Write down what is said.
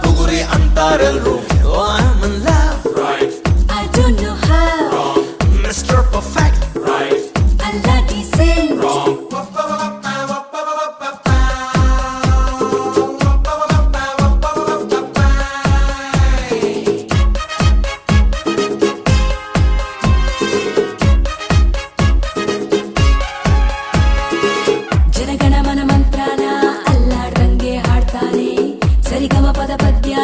ಬುಗುರಿ ಅಂತಾರೆಲ್ರು. Oh, I'm in love, right, I don't know how. wrong, Mr. Perfect. right, Allah decent. wrong, ಜನಗಣ ಮನ ಮಂತ್ರನ ಅಲ್ಲಾಡ್ರಂಗೆ ಹಾಡ್ತಾನೆ. ಸರಿಗಮ ಪದ ಪದ್ಯ